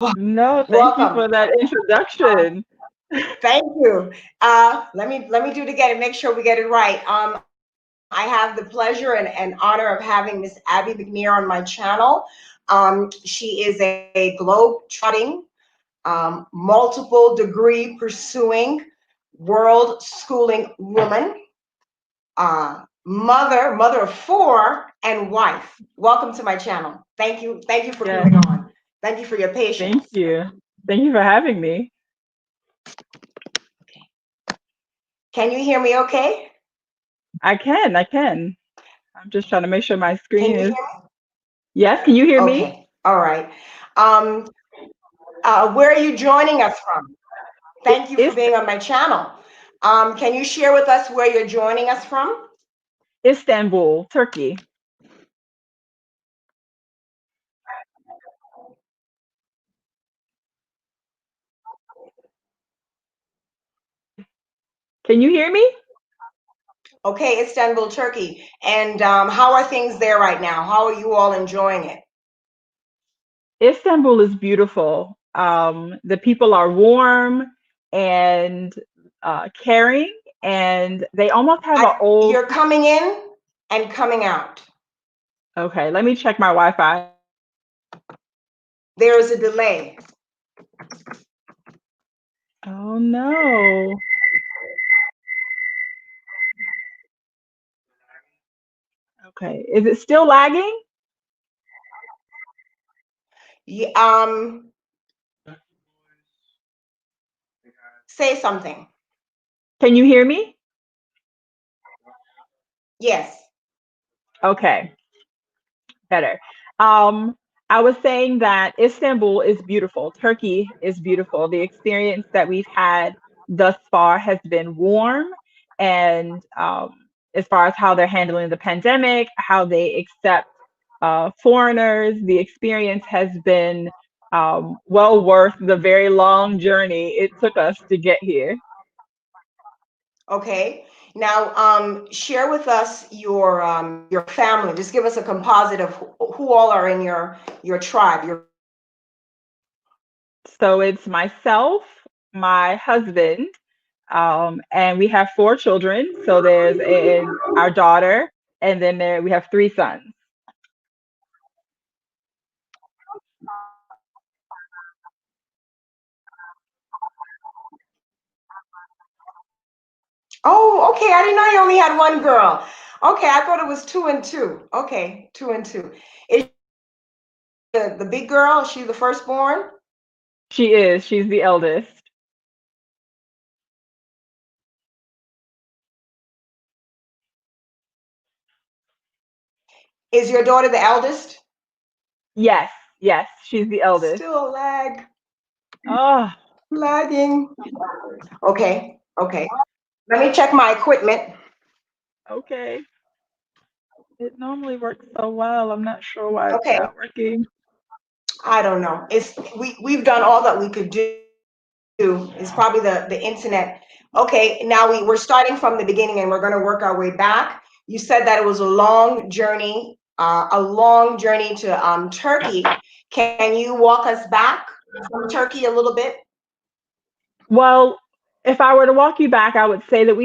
No, thank you Welcome. for that introduction. Thank you. Let me do it again and make sure we get it right. I have the pleasure and honor of having Miss Abby McNair on my channel. She is a globe-trotting, multiple degree pursuing, world schooling woman, mother of four, and wife. Welcome to my channel. Thank you for Yes, coming on. Thank you for your thank patience. you. Thank you for having me. Okay. Can you hear me okay? I can. I'm just trying to make sure my Can screen you is. hear Yes, can you hear me? me? Okay. All right. Um, where are you joining us from? Thank you for It's being on my channel. Can you share with us where you're joining us from? Istanbul, Turkey. Can you hear me? Okay, Istanbul, Turkey. And how are things there right now? How are you all enjoying it? Istanbul is beautiful. The people are warm and caring, and they almost have an old. You're coming in and coming out. Okay, let me check my Wi-Fi. There is a delay. Oh no. Okay, is it still lagging? You, say something. Can you hear me? Yes. Okay, better. Um, I was saying that Istanbul is beautiful. Turkey is beautiful. The experience that we've had thus far has been warm, and as far as how they're handling the pandemic, how they accept foreigners, the experience has been well worth the very long journey it took us to get here. Okay. Now, share with us your family. Just give us a composite of who all are in your tribe. Your So it's myself, my husband, and we have four children. So there's our daughter, and then we have three sons. Oh, okay. I didn't know you only had one girl. Okay, I thought it was two and two. Okay, two and two. Is the big girl? Is she the firstborn? She is. She's the eldest. Is your daughter the eldest? Yes, yes, she's the eldest. Still lag, Oh, lagging. Okay, okay. Let me check my equipment. okay. It normally works so well. I'm not sure why it's Okay, not working. I don't know. We've done all that we could do. It's probably the internet. Okay, now we're starting from the beginning and we're going to work our way back. You said that it was a long journey to Turkey. Can you walk us back from Turkey a little bit? Well, if I were to walk you back, I would say that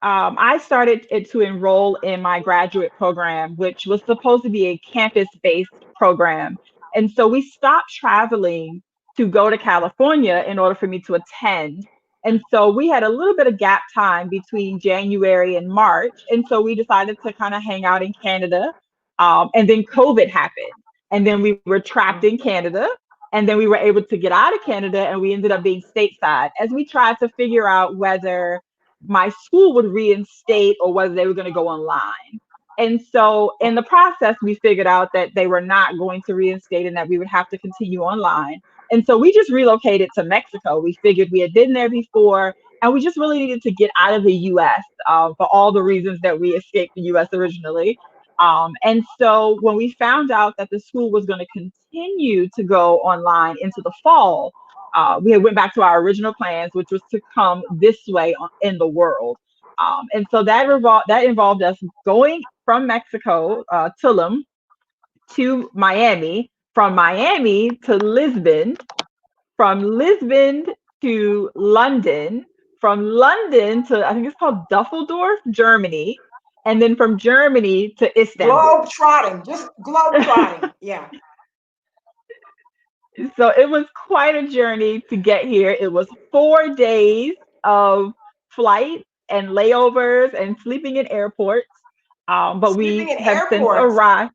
I started it to enroll in my graduate program, which was supposed to be a campus-based program. And so we stopped traveling to go to California in order for me to attend. And so we had a little bit of gap time between January and March. And so we decided to kind of hang out in Canada. And then COVID happened. And then we were trapped in Canada, and then we were able to get out of Canada and we ended up being stateside as we tried to figure out whether my school would reinstate or whether they were going to go online. And so in the process, we figured out that they were not going to reinstate and that we would have to continue online. And so we just relocated to Mexico. We figured we had been there before and we just really needed to get out of the US for all the reasons that we escaped the US originally. And so when we found out that the school was going to continue to go online into the fall, we had went back to our original plans, which was to come this way in the world. And so that involved us going from Mexico, Tulum, to Miami, from Miami to Lisbon, from Lisbon to London, from London to, I think it's called Dusseldorf, Germany, and then from Germany to Istanbul. Globe-trotting, just globe-trotting. Yeah. So it was quite a journey to get here. It was 4 days of flight and layovers and sleeping in airports. But Sleeping we in have since airports. arrived.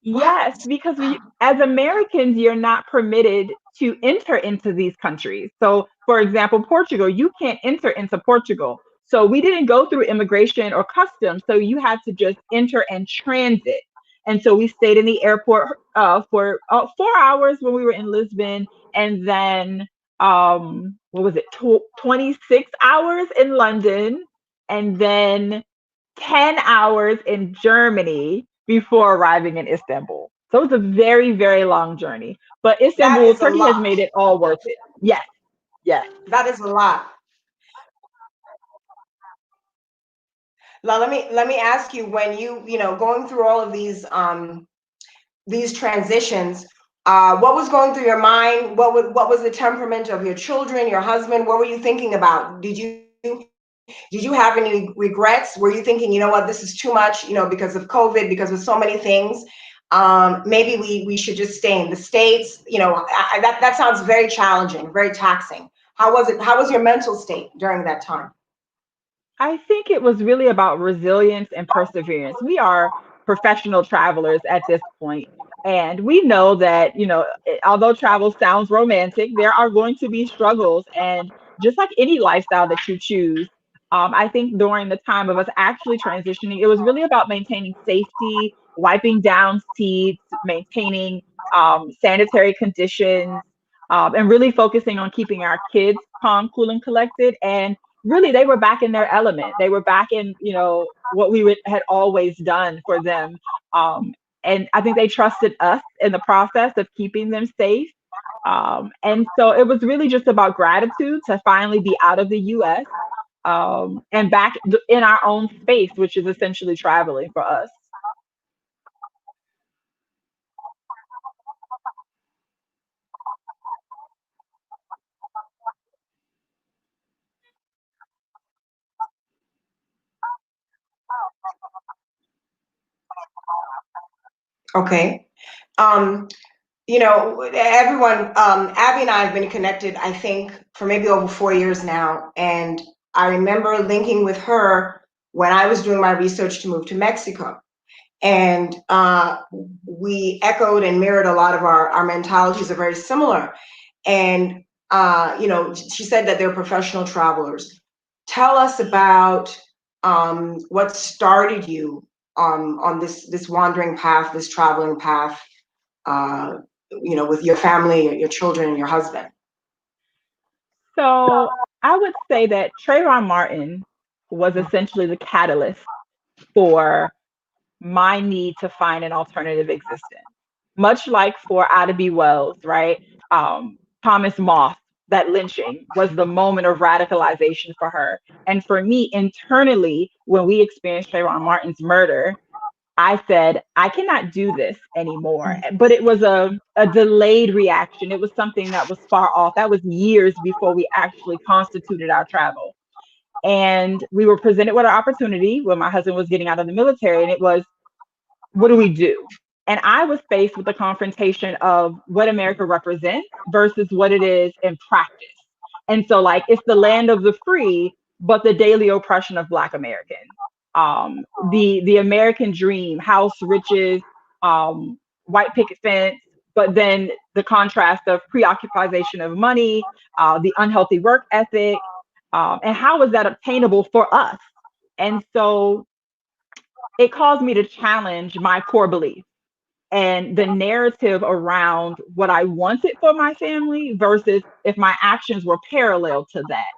Yes, What? because we, as Americans, you're not permitted to enter into these countries. So, for example, Portugal, you can't enter into Portugal. So we didn't go through immigration or customs. So you had to just enter and transit. And so we stayed in the airport for 4 hours when we were in Lisbon, and then what was it, 26 hours in London, and then 10 hours in Germany before arriving in Istanbul. So it was a very, very long journey. But That Istanbul, is a Turkey has lot. made it all worth it. Yes, yes. That is a lot. Now let me ask you, when you going through all of these transitions, what was going through your mind? What was the temperament of your children, your husband? What were you thinking about? Did you have any regrets? Were you thinking, you know what, this is too much, because of COVID, because of so many things? Maybe we should just stay in the States. That sounds very challenging, very taxing. How was it? How was your mental state during that time? I think it was really about resilience and perseverance. We are professional travelers at this point, and we know that, although travel sounds romantic, there are going to be struggles. And just like any lifestyle that you choose, I think during the time of us actually transitioning, it was really about maintaining safety, wiping down seats, maintaining sanitary conditions, and really focusing on keeping our kids calm, cool, and collected. And really, they were back in their element. They were back in, what we had always done for them. And I think they trusted us in the process of keeping them safe. And so it was really just about gratitude to finally be out of the US, and back in our own space, which is essentially traveling for us. Okay. Um, everyone, Abby and I have been connected, I think, for maybe over 4 years now. And I remember linking with her when I was doing my research to move to Mexico. And we echoed and mirrored a lot of our mentalities are very similar. And, she said that they're professional travelers. Tell us about what started you on this wandering path, this traveling path, uh, with your family, your children, and your husband. So I would say that Trayvon Martin was essentially the catalyst for my need to find an alternative existence. Much like for Ida B. Wells, right? Thomas Moss, that lynching was the moment of radicalization for her. And for me, internally, when we experienced Trayvon Martin's murder, I said, I cannot do this anymore. But it was a delayed reaction. It was something that was far off. That was years before we actually constituted our travel. And we were presented with an opportunity when my husband was getting out of the military, and it was, what do we do? And I was faced with the confrontation of what America represents versus what it is in practice. And so, like, it's the land of the free, but the daily oppression of Black Americans. The American dream, house riches, white picket fence, but then the contrast of preoccupation of money, the unhealthy work ethic, and how is that obtainable for us? And so it caused me to challenge my core beliefs and the narrative around what I wanted for my family versus if my actions were parallel to that.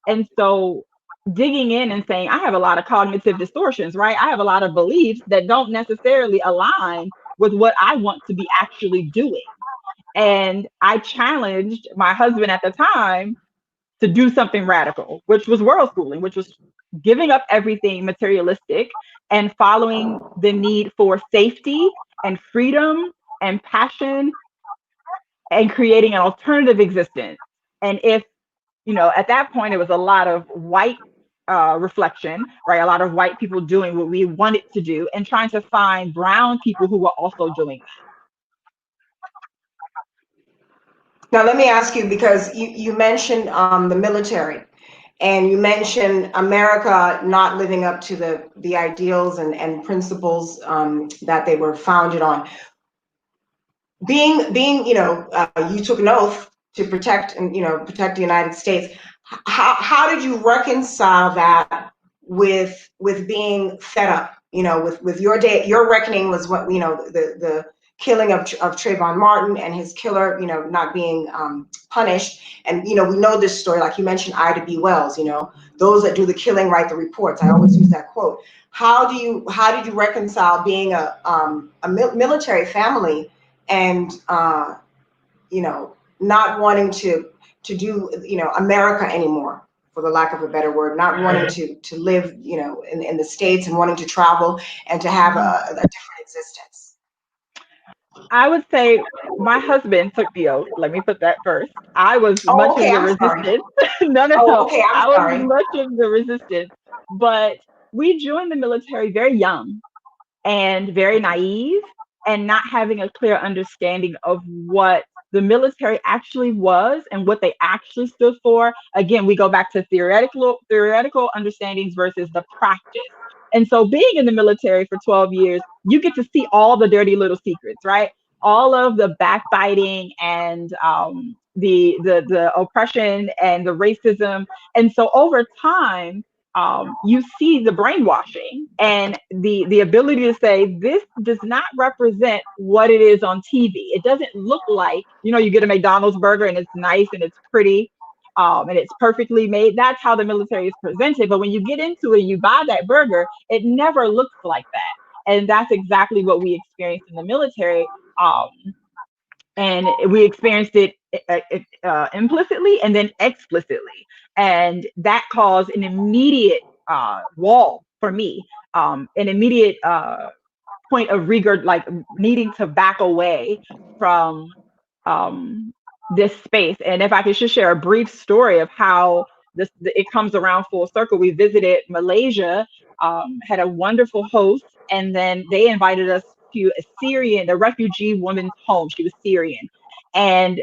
And so digging in and saying, I have a lot of cognitive distortions, right? I have a lot of beliefs that don't necessarily align with what I want to be actually doing. And I challenged my husband at the time to do something radical, which was world schooling, which was giving up everything materialistic and following the need for safety and freedom and passion and creating an alternative existence. And if, at that point, it was a lot of white reflection, right? A lot of white people doing what we wanted to do and trying to find brown people who were also doing Now, let me ask you, because you mentioned the military, and you mentioned America not living up to the ideals and principles that they were founded on. Being you took an oath to protect and protect the United States. How did you reconcile that with being fed up? With your day, your reckoning was what the killing of Trayvon Martin and his killer, not being punished. And we know this story, like you mentioned, Ida B. Wells. Those that do the killing write the reports. I always use that quote. How did you reconcile being a military family and not wanting to do America anymore, for the lack of a better word, not wanting to live in the States and wanting to travel and to have a different existence? I would say my husband took the oath. Let me put that first. I was Oh, much okay. of the I'm sorry. resistance. No, no, Oh, no. okay. I'm I was sorry. much of the resistance. But we joined the military very young and very naive and not having a clear understanding of what the military actually was and what they actually stood for. Again, we go back to theoretical understandings versus the practice. And so being in the military for 12 years, you get to see all the dirty little secrets, right? All of the backbiting and the oppression and the racism. And so over time, you see the brainwashing and the ability to say this does not represent what it is on TV. It doesn't look like, you get a McDonald's burger and it's nice and it's pretty, and it's perfectly made. That's how the military is presented. But when you get into it and you buy that burger, it never looks like that. And that's exactly what we experienced in the military. And we experienced it implicitly and then explicitly, and that caused an immediate wall for me, an immediate point of rigor, like needing to back away from um, this space. And if I could just share a brief story of how it comes around full circle. We visited Malaysia, had a wonderful host, and then they invited us to a refugee woman's home. She was Syrian, and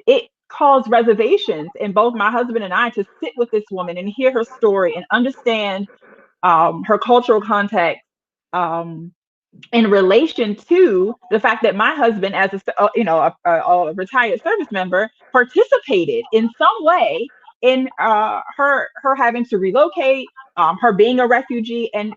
it caused reservations in both my husband and I to sit with this woman and hear her story and understand her cultural context, um, in relation to the fact that my husband, as a retired service member, participated in some way in her having to relocate, her being a refugee, and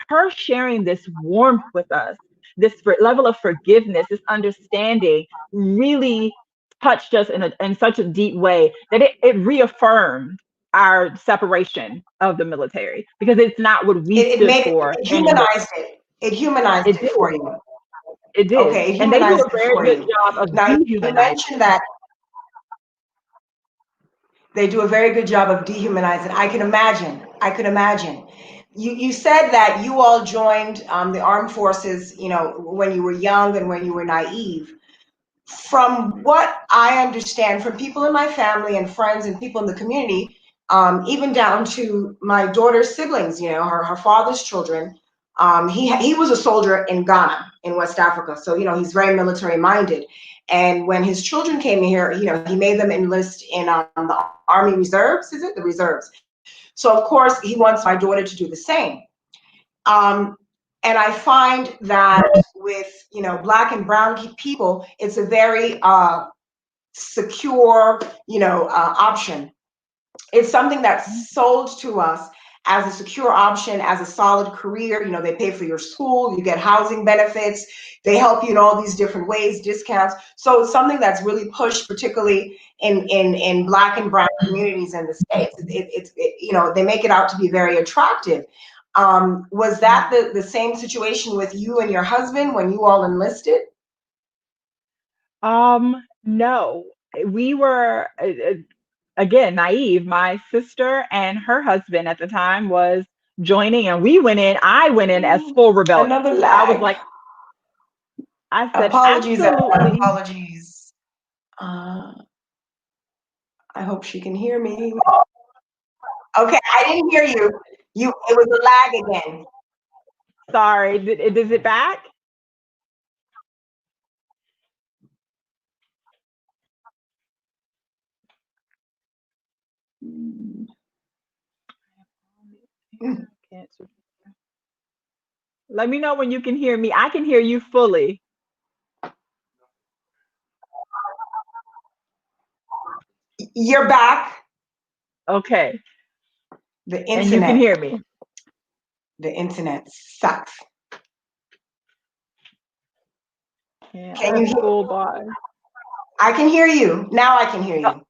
her sharing this warmth with us, this level of forgiveness, this understanding, really touched us in such a deep way that it reaffirmed our separation of the military, because it's not what we It stood made for it anymore. humanized it. It humanized It it did. for you. It did. Okay, it And they do humanized a it very for good you. job of Now, you dehumanizing. mentioned that they do a very good job of dehumanizing. I can imagine. I could imagine. You said that you all joined the armed forces, when you were young and when you were naive. From what I understand from people in my family and friends and people in the community, even down to my daughter's siblings, her father's children, he was a soldier in Ghana, in West Africa. So, he's very military minded. And when his children came here, he made them enlist in the Army Reserves, is it? The Reserves. So, of course, he wants my daughter to do the same. Um, and I find that with, Black and brown people, it's a very secure, option. It's something that's sold to us as a secure option, as a solid career. They pay for your school, you get housing benefits, they help you in all these different ways, discounts. So it's something that's really pushed, particularly in Black and brown communities in the States. They make it out to be very attractive. Was that the same situation with you and your husband when you all enlisted? No, we were again naive. My sister and her husband at the time was joining, and we went in. I went in as full rebellion. Another I was lag. like, I said, Apologies, absolutely. apologies. I hope she can hear me. Okay, I didn't hear you. It was a lag again. Sorry, is it back? Let me know when you can hear me. I can hear you fully. You're back. Okay. The And you can internet. hear me. The internet sucks. Yeah, Can I you have hear? full bar. I can hear you. Now I can hear you.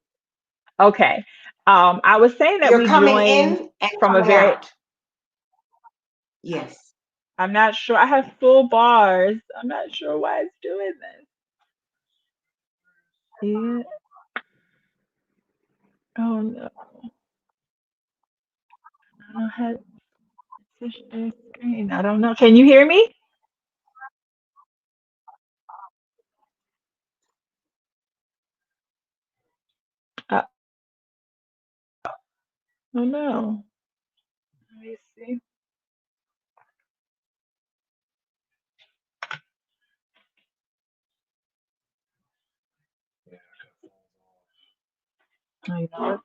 Okay. I was saying that You're we coming joined in and from a coming very, out. Yes. I'm not sure. I have full bars. I'm not sure why it's doing this. Yeah. Oh no. I don't have to share screen. I don't know. Can you hear me? Oh no. Let me see. Oh, you know what?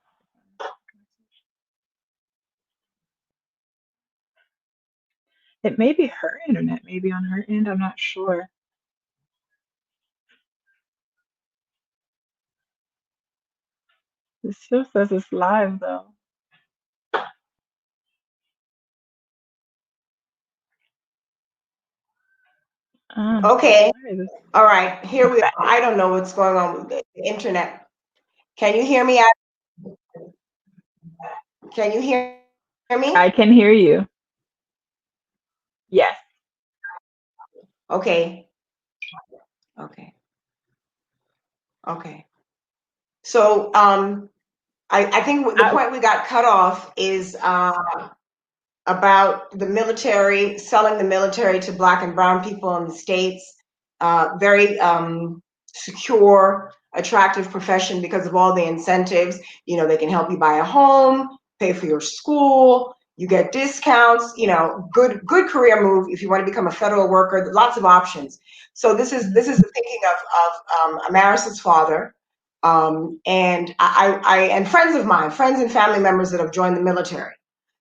It may be her internet, maybe on her end. I'm not sure. It still says it's live though. Okay. Why is this All right. Here we back? are. I don't know what's going on with the internet. Can you hear me? Can you hear I me? can hear you. Yes. Okay. Okay. Okay. So I think the I, point we got cut off is about the military, selling the military to Black and Brown people in the States. Very secure, attractive profession because of all the incentives. You know, they can help you buy a home, pay for your school, you get discounts, you know, good career move if you want to become a federal worker, lots of options. So this is the thinking of Amaris's father. And I and friends of mine, friends and family members that have joined the military.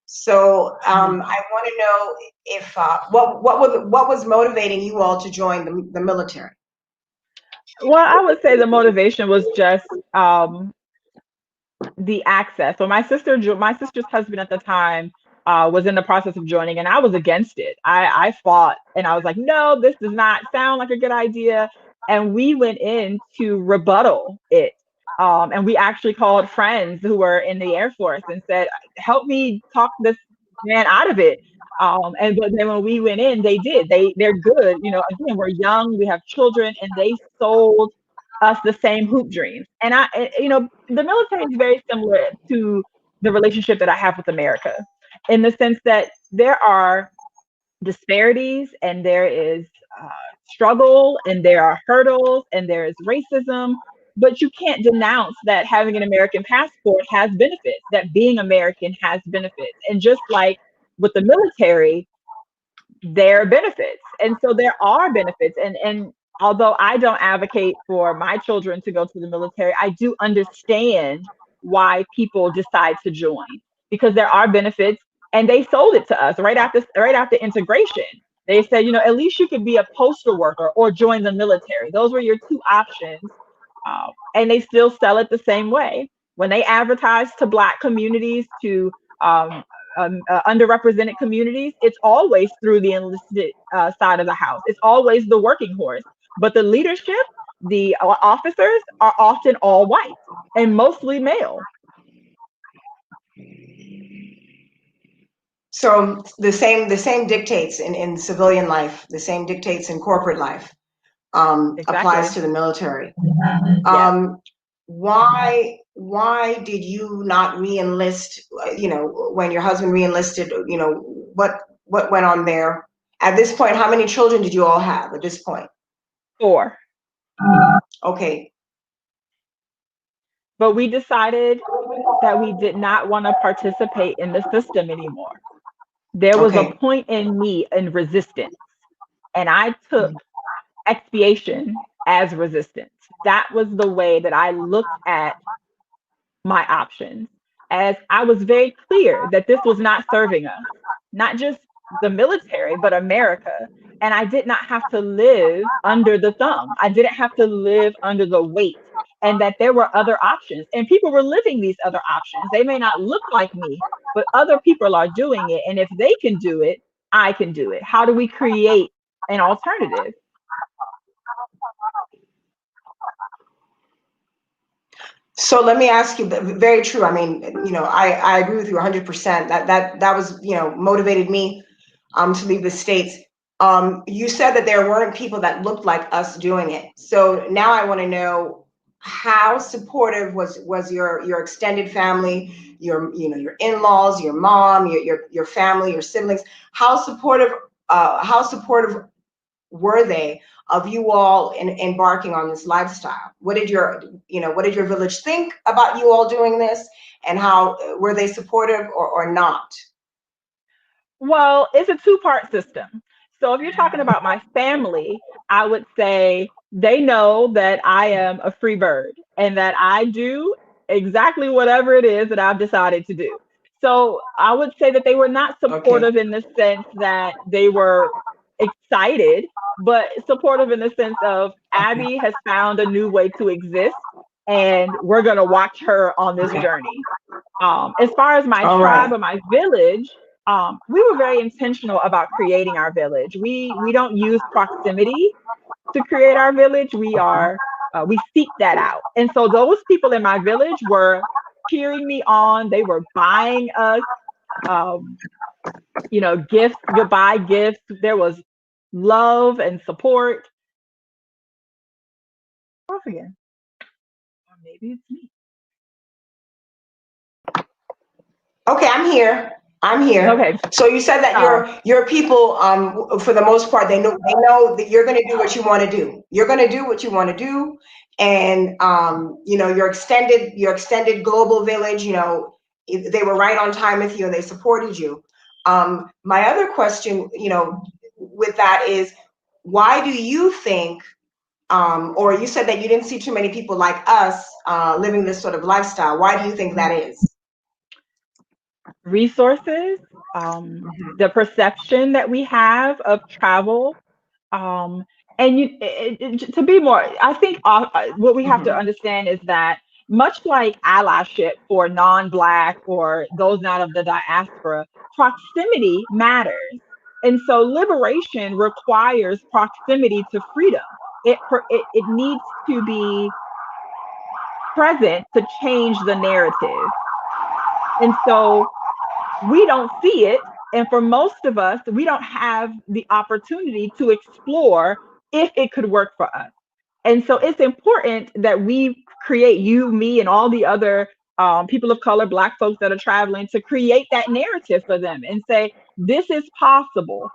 So I want to know if what was motivating you all to join the military? well, I would say the motivation was just the access. So my sister's husband at the time was in the process of joining, and I was against it. I fought, and I was like, no, this does not sound like a good idea. And we went in to rebuttal it. And we actually called friends who were in the Air Force and said, help me talk this man out of it. And but then when we went in, they did. They're good. You know, again, we're young, we have children, and they sold us the same hoop dreams. And you know, the military is very similar to the relationship that I have with America, in the sense that there are disparities and there is uh, struggle and there are hurdles and there is racism, but you can't denounce that having an American passport has benefits, that being American has benefits. And just like with the military, there are benefits. And so there are benefits. And although I don't advocate for my children to go to the military, I do understand why people decide to join, because there are benefits. And they sold it to us right after integration. They said, you know, at least you could be a postal worker or join the military. Those were your two options. And they still sell it the same way. When they advertise to Black communities, to um, underrepresented communities, it's always through the enlisted side of the house. It's always the working horse. But the leadership, the officers are often all white and mostly male. So the same dictates in civilian life, the same dictates in corporate life, applies Exactly. to the military. Yes. Um, why did you not reenlist? You know, when your husband reenlisted, you know, what went on there? At this point, how many children did you all have at this point? 4. Okay. but we decided that we did not want to participate in the system anymore. There was a Okay. point in me in resistance, and I took expiation as resistance. That was the way that I looked at my options, as I was very clear that this was not serving us, not just the military, but America. And I did not have to live under the thumb. I didn't have to live under the weight, and that there were other options. And people were living these other options. They may not look like me, but other people are doing it. And if they can do it, I can do it. How do we create an alternative? So let me ask you, very true. I mean, I agree with you 100%. That was, motivated me to leave the States. You said that there weren't people that looked like us doing it. So now I want to know, how supportive was your extended family, your in-laws, your mom, your family, your siblings? How supportive were they of you all embarking on this lifestyle? What did your village think about you all doing this, and how were they supportive or not? Well, it's a two-part system. So if you're talking about my family, I would say they know that I am a free bird and that I do exactly whatever it is that I've decided to do. So I would say that they were not Okay. supportive in the sense that they were excited, but supportive in the sense of Abby has found a new way to exist, and we're going to watch her on this Okay. journey. As far as my All tribe right. or my village, we were very intentional about creating our village. We don't use proximity to create our village. We seek that out, and so those people in my village were cheering me on. They were buying us, um, gifts, goodbye gifts. There was love and support. Off again, or maybe it's me. Okay, I'm here. I'm here. Okay. So you said that Uh, your people, for the most part, they know that you're going to do what you want to do. You're going to do what you want to do, and your extended global village, they were right on time with you and they supported you. My other question, with that is, why do you think, or you said that you didn't see too many people like us living this sort of lifestyle? Why do you think that is? Resources, the perception that we have of travel, um, and to be more, I think what we have to Mhm. understand is that much like allyship for non-Black or those not of the diaspora, proximity matters. And so liberation requires proximity to freedom. It needs to be present to change the narrative. And so we don't see it. And for most of us, we don't have the opportunity to explore if it could work for us. And so it's important that we create, you, me, and all the other people of color, Black folks that are traveling, to create that narrative for them and say, this is possible.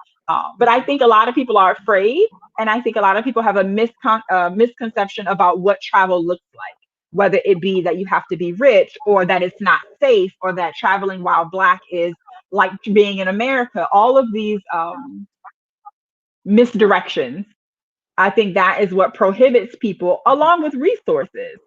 But I think a lot of people are afraid. And I think a lot of people have a misconception about what travel looks like, whether it be that you have to be rich, or that it's not safe, or that traveling while Black is like being in America. All of these misdirections, I think that is what prohibits people, along with resources.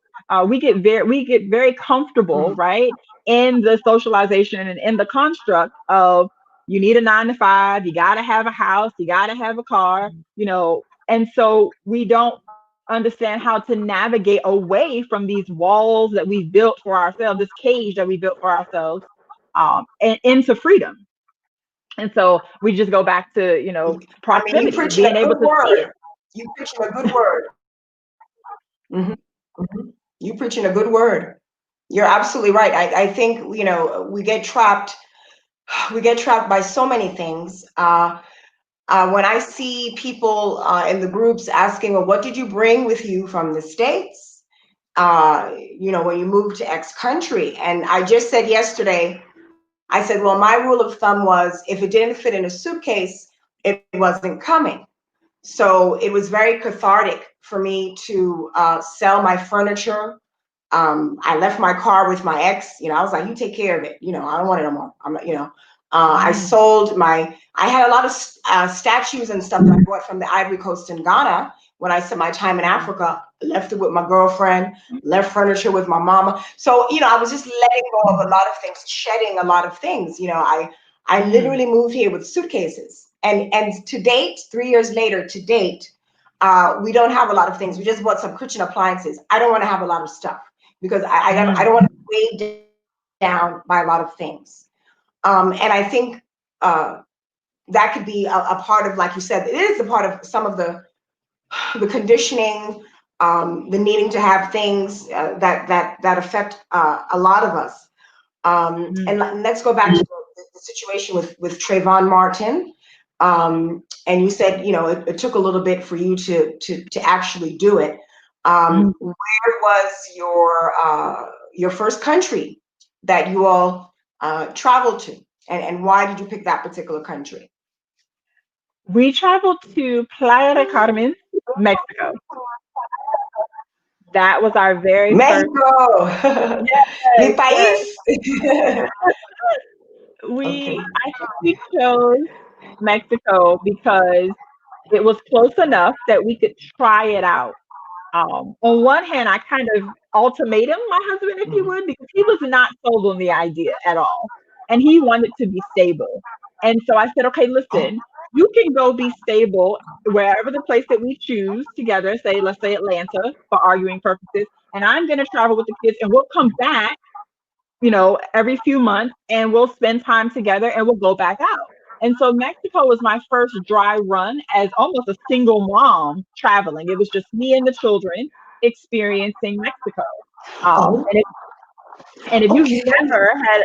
We get very comfortable, Mhm. right, in the socialization and in the construct of, you need a 9 to 5, you got to have a house, you got to have a car, and so we don't understand how to navigate away from these walls that we've built for ourselves, this cage that we built for ourselves, and into freedom. And so we just go back to, I mean, you proximity, preaching a being able good to see word. it. You preaching a good word. Hmm. Hmm. You preaching a good word. You're absolutely right. I think, we get trapped. We get trapped by so many things. When I see people in the groups asking, well, what did you bring with you from the States? When you moved to X country. And I just said yesterday, I said, well, my rule of thumb was, if it didn't fit in a suitcase, it wasn't coming. So it was very cathartic for me to sell my furniture, I left my car with my ex. I was like, you take care of it. I don't want it no more. I'm not. I sold my. I had a lot of statues and stuff that I bought from the Ivory Coast in Ghana when I spent my time in Africa. Left it with my girlfriend. Left furniture with my mama. So I was just letting go of a lot of things, shedding a lot of things. I literally moved here with suitcases, and to date, 3 years later, to date, we don't have a lot of things. We just bought some kitchen appliances. I don't want to have a lot of stuff because I don't want to be weighed down by a lot of things. And I think that could be a part of, like you said, it is a part of some of the conditioning, the needing to have things that affect a lot of us. And let's go back to the situation with Trayvon Martin. And you said, it took a little bit for you to actually do it. Where was your first country that you all traveled to, and why did you pick that particular country? We traveled to Playa del Carmen, Mexico. That was our very first. Mexico, mi Yes, yes. país. Okay. I think we chose Mexico because it was close enough that we could try it out. On one hand, I kind of ultimatum my husband, if you would, because he was not sold on the idea at all. And he wanted to be stable. And so I said, okay, listen, you can go be stable wherever the place that we choose together, let's say Atlanta for arguing purposes. And I'm going to travel with the kids and we'll come back, every few months and we'll spend time together and we'll go back out. And so Mexico was my first dry run as almost a single mom traveling. It was just me and the children experiencing Mexico. Oh, And if you've okay. never had,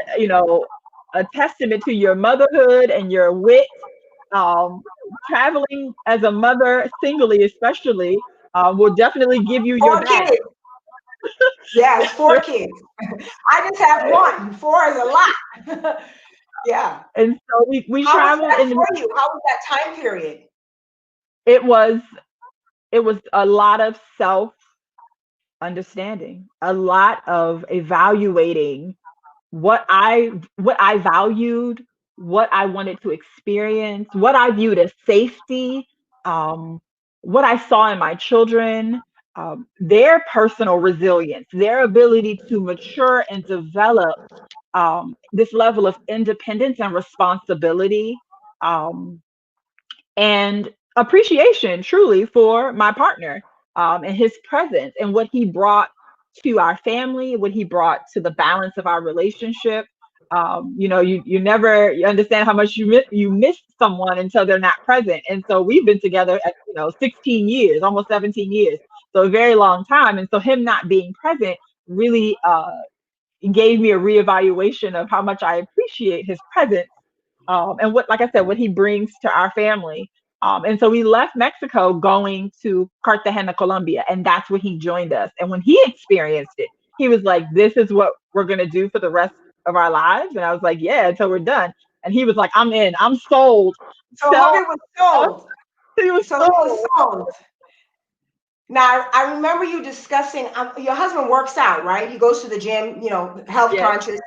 a testament to your motherhood and your wit, um, traveling as a mother singly, especially, will definitely give you your Four back. kids. Yes, four kids. I just have one. Four is a lot. Yeah. And so we How was traveled that in. for you? How was that time period? It was it was a lot of self understanding, a lot of evaluating what I valued, what I wanted to experience, what I viewed as safety, um, what I saw in my children, their personal resilience, their ability to mature and develop this level of independence and responsibility. Um, and appreciation truly for my partner, and his presence and what he brought to our family, what he brought to the balance of our relationship. You never you understand how much you miss someone until they're not present. And so we've been together at 16 years, almost 17 years, so a very long time. And so him not being present really gave me a reevaluation of how much I appreciate his presence, and what, like I said, what he brings to our family. And so we left Mexico going to Cartagena, Colombia, and that's when he joined us. And when he experienced it, he was like, "This is what we're gonna do for the rest of our lives." And I was like, "Yeah, until we're done." And he was like, "I'm in. I'm sold." So Sell. Hobby was sold. He was So he was sold. sold. Now, I remember you discussing, your husband works out, right? He goes to the gym, health Yes. conscious.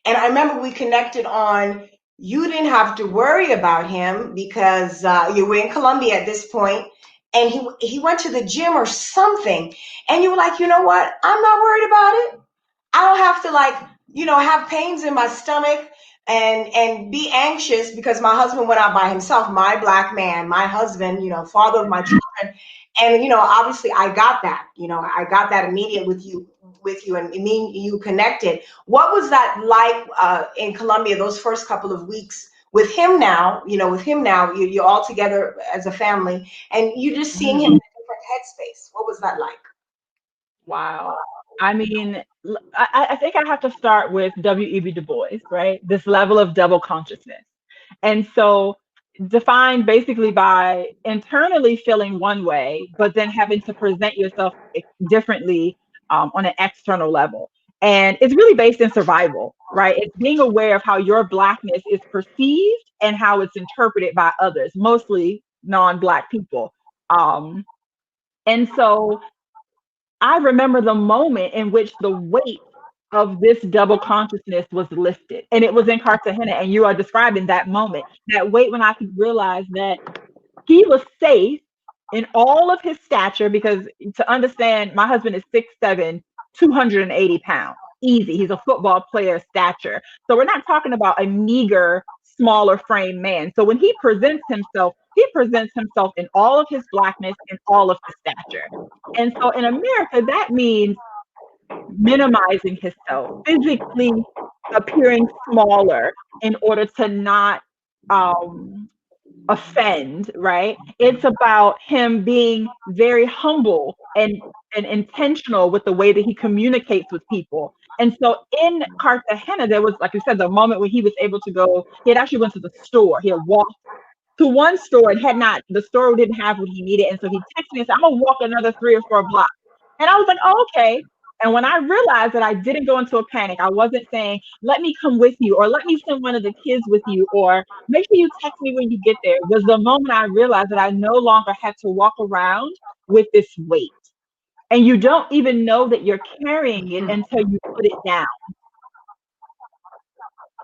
And I remember we connected on, you didn't have to worry about him because you were in Colombia at this point, and he went to the gym or something. And you were like, you know what? I'm not worried about it. I don't have to, like, have pains in my stomach and be anxious because my husband went out by himself, my black man, my husband, father of my children. And obviously I got that. I got that immediate with you, and me and you connected. What was that like in Colombia, those first couple of weeks with him now? You're all together as a family, and you're just seeing him in a different headspace. What was that like? Wow. I mean, I think I have to start with W.E.B. Du Bois, right? This level of double consciousness. And so, defined basically by internally feeling one way, but then having to present yourself differently, on an external level. And it's really based in survival, right? It's being aware of how your Blackness is perceived and how it's interpreted by others, mostly non Black people. Um, and so, I remember the moment in which the weight of this double consciousness was lifted. And it was in Cartagena. And you are describing that moment, that weight when I could realize that he was safe in all of his stature, because to understand, my husband is 6'7", 280 pounds. Easy. He's a football player stature. So we're not talking about a meager, smaller frame man. So when he presents himself in all of his blackness and all of his stature. And so in America, that means minimizing himself, physically appearing smaller in order to not um, offend, right? It's about him being very humble and intentional with the way that he communicates with people. And so in Cartagena, there was, like you said, the moment when he was able to go, he had actually went to the store. He had walked to one store and had not, the store didn't have what he needed. And so he texted me and said, I'm gonna walk another 3 or 4 blocks. And I was like, oh, okay. And when I realized that I didn't go into a panic, I wasn't saying, let me come with you, or let me send one of the kids with you, or make sure you text me when you get there, was the moment I realized that I no longer had to walk around with this weight. And you don't even know that you're carrying it until you put it down.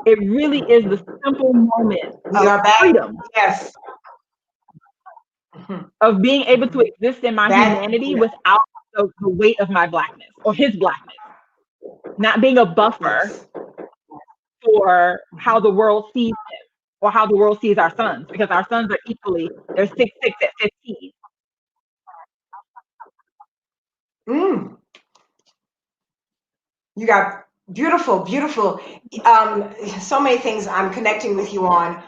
It really is the simple moment We of are back. freedom, Yes. of being able to exist in my That, humanity without the weight of my blackness or his blackness, not being a buffer yes. for how the world sees him or how the world sees our sons, because our sons are equally, they're 6'6" at 15. Mm. You got beautiful, beautiful. So many things I'm connecting with you on.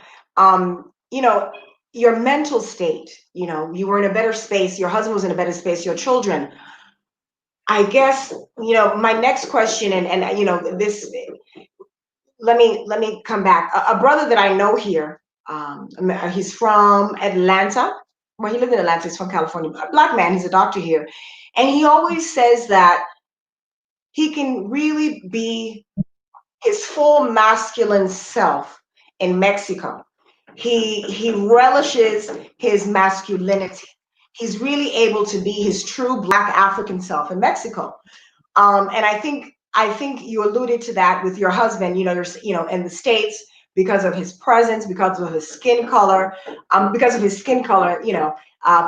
You know, your mental state, you know, you were in a better space, your husband was in a better space, your children. I guess, you know, my next question, and you know, this, let me come back. A brother that I know here, he's from Atlanta. Well, he lived in Atlanta, he's from California, a black man, he's a doctor here. And he always says that he can really be his full masculine self in Mexico. He relishes his masculinity. He's really able to be his true black African self in Mexico. And I think you alluded to that with your husband. You know, there's, you know, in the States, because of his presence, because of his skin color, you know,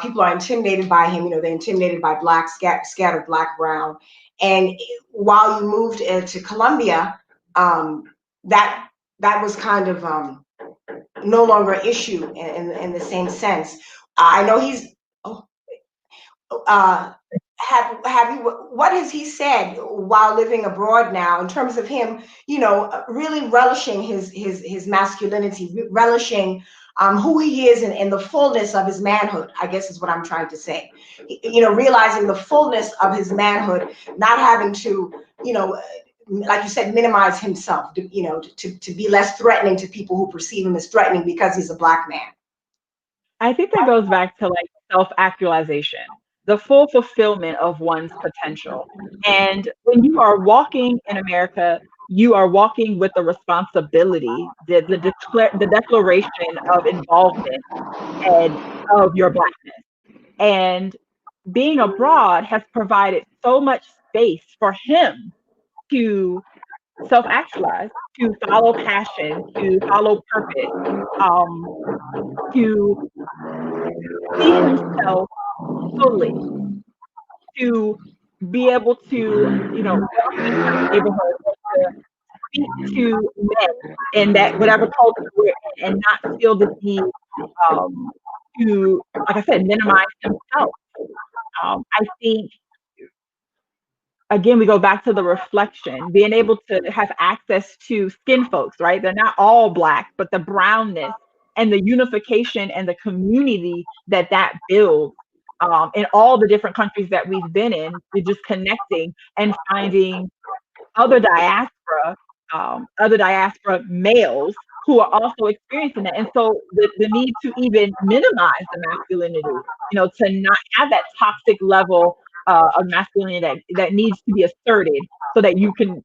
people are intimidated by him. You know, they're intimidated by black, scattered black, brown. And while you moved to Colombia, um, that that was kind of no longer an issue in the same sense. I know he's. Oh, uh, have you, what has he said while living abroad now in terms of him, you know, really relishing his masculinity, relishing who he is in the fullness of his manhood, I guess is what I'm trying to say. You know, realizing the fullness of his manhood, not having to, you know, like you said, minimize himself, you know, to be less threatening to people who perceive him as threatening because he's a black man. I think that goes back to like self-actualization, the full fulfillment of one's potential. And when you are walking in America, you are walking with the responsibility, the declaration of involvement and of your blackness. And being abroad has provided so much space for him to self-actualize, to follow passion, to follow purpose, um, to see himself fully, to be able to, you know, walk in a certain neighborhood, or to speak to men in that whatever culture we're in, and not feel the need um, to, like I said, minimize himself. I think, again, we go back to the reflection, being able to have access to skin folks, right? They're not all black, but the brownness and the unification and the community that that builds in all the different countries that we've been in, to just connecting and finding other diaspora, other diaspora males who are also experiencing that. And so the need to even minimize the masculinity, you know, to not have that toxic level of masculinity that needs to be asserted so that you can,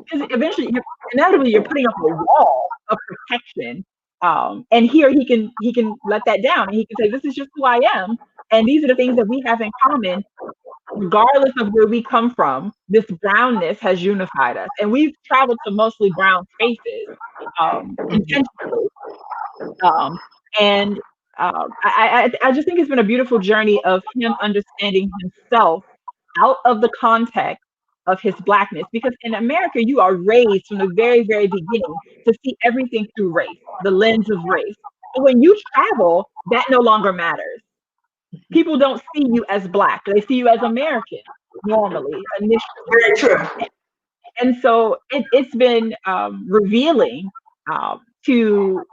because eventually, inevitably, you're putting up a wall of protection. And here he can let that down, and he can say, "This is just who I am, and these are the things that we have in common." regardless of where we come from, this brownness has unified us. And we've traveled to mostly brown spaces intentionally. Um, and I just think it's been a beautiful journey of him understanding himself out of the context of his blackness. Because in America, you are raised from the very, very beginning to see everything through race, the lens of race. But when you travel, that no longer matters. People don't see you as Black, they see you as American normally, initially. Very true. And so it's been revealing to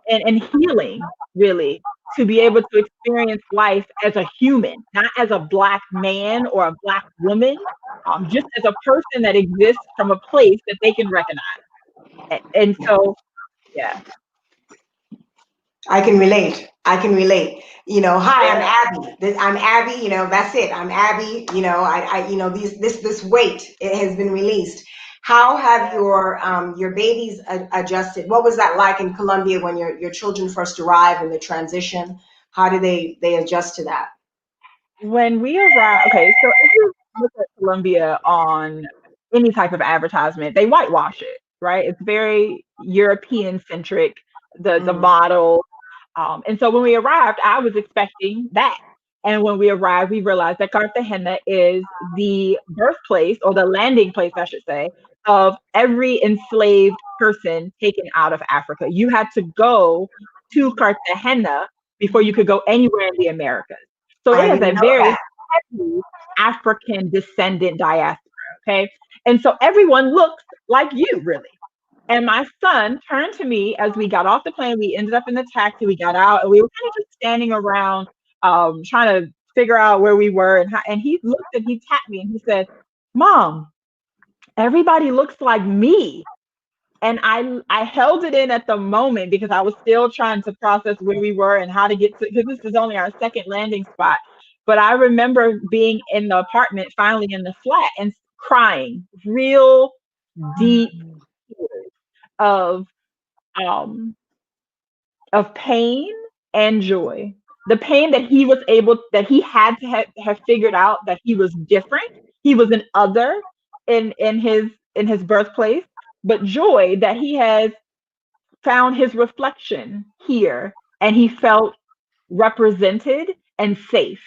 and healing, really, to be able to experience life as a human, not as a Black man or a Black woman, just as a person that exists from a place that they can recognize. And so, yeah. I can relate. I can relate. Hi, I'm Yeah. Abby. I'm Abby. That's it. I'm Abby. This weight, it has been released. How have your babies adjusted? What was that like in Colombia when your children first arrived and the transition? How did they adjust to that? When we arrived, okay, so if you look at Colombia on any type of advertisement, they whitewash it, right? It's very European centric, the Mm, model. And so when we arrived, I was expecting that. And when we arrived, we realized that Cartagena is the birthplace, or the landing place, I should say, of every enslaved person taken out of Africa. You had to go to Cartagena before you could go anywhere in the Americas. So it I has didn't a know very that. heavy African descendant diaspora. Okay. And so everyone looks like you, really. And my son turned to me as we got off the plane. We ended up in the taxi. We got out and we were kind of just standing around, trying to figure out where we were. And he looked and he tapped me and he said, "Mom, everybody looks like me." And I held it in at the moment because I was still trying to process where we were and how to get to, because this is only our second landing spot. But I remember being in the apartment, finally in the flat, and crying real deep tears of um of pain and joy. The pain that he was that he had to have figured out that he was different. He was an other in his birthplace, but joy that he has found his reflection here and he felt represented and safe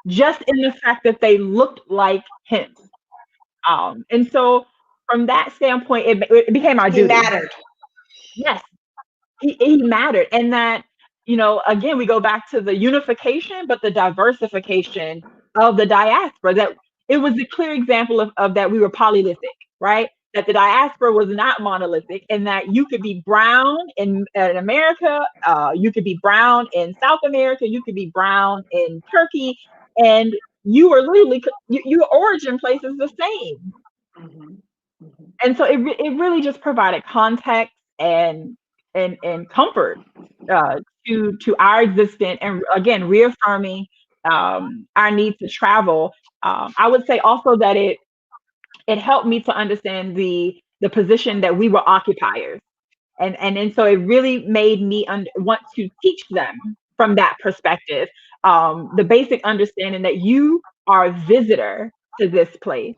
just in the fact that they looked like him. And so from that standpoint, it became our He duty. mattered. Yes, he mattered. And that, again, we go back to the unification, but the diversification of the diaspora, that it was a clear example of that we were polylythic, right? That the diaspora was not monolithic, and that you could be brown in America, you could be brown in South America, you could be brown in Turkey, and you were literally, your origin place is the same. Mhm, mhm. And so it really just provided context and comfort to our existence, and again reaffirming our need to travel. I would say also that it helped me to understand the position that we were occupiers, and so it really made me want to teach them from that perspective, the basic understanding that you are a visitor to this place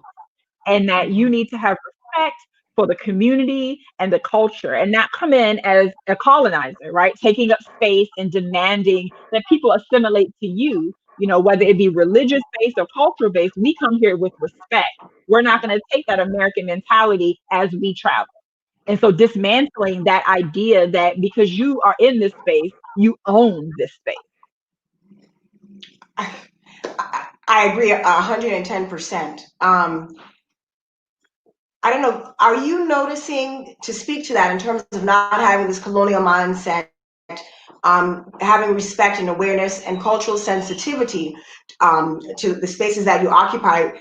and that you Mhm. need to have respect for the community and the culture and not come in as a colonizer, right? Taking up space and demanding that people assimilate to you, whether it be religious based or cultural based. We come here with respect. We're not going to take that American mentality as we travel. And so dismantling that idea that because you are in this space, you own this space. I agree 110%. I don't know. Are you noticing, to speak to that in terms of not having this colonial mindset, having respect and awareness and cultural sensitivity to the spaces that you occupy?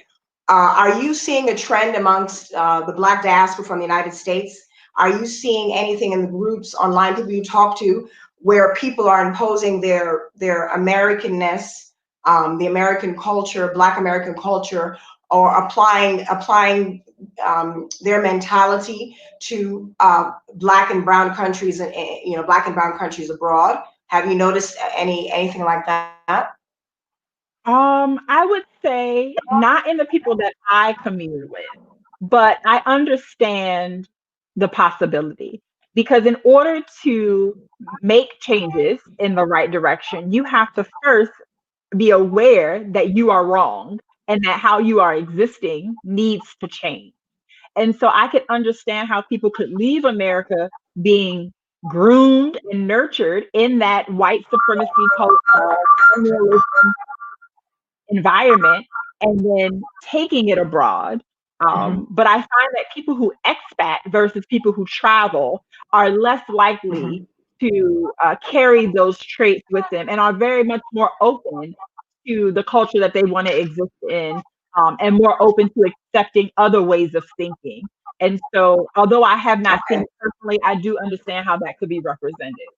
Are you seeing a trend amongst the Black diaspora from the United States? Are you seeing anything in the groups online, people you talk to, where people are imposing their Americanness, the American culture, Black American culture, or applying their mentality to Black and brown countries, and Black and brown countries abroad? Have you noticed anything like that? I would say not in the people that I commune with, but I understand the possibility because in order to make changes in the right direction, you have to first be aware that you are wrong and that how you are existing needs to change. And so I could understand how people could leave America being groomed and nurtured in that white supremacy colonialism environment and then taking it abroad. Mhm. But I find that people who expat versus people who travel are less likely Mhm. to carry those traits with them and are very much more open to the culture that they want to exist in, and more open to accepting other ways of thinking. And so, although I have not seen Okay. it personally, I do understand how that could be represented.